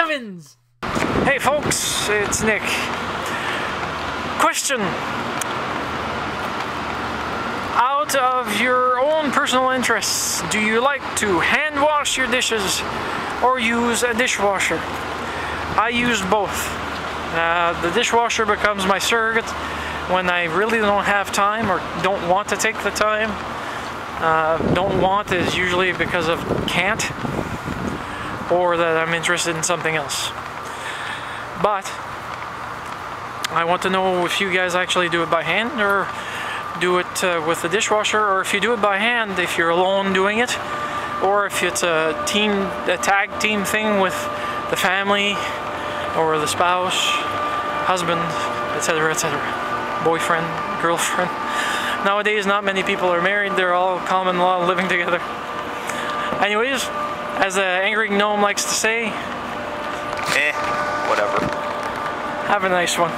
heavens! Hey folks, it's Nick. Question. Out of your own personal interests, do you like to hand wash your dishes or use a dishwasher? I use both. The dishwasher becomes my surrogate when I really don't have time or don't want to take the time. Don't want is usually because of can't, or that I'm interested in something else. But I want to know if you guys actually do it by hand or do it with the dishwasher, or if you do it by hand, if you're alone doing it, or if it's a tag team thing with the family or the spouse, husband, etc., etc., boyfriend, girlfriend. Nowadays, not many people are married. They're all common law living together. Anyways, as the angry gnome likes to say, whatever. Have a nice one.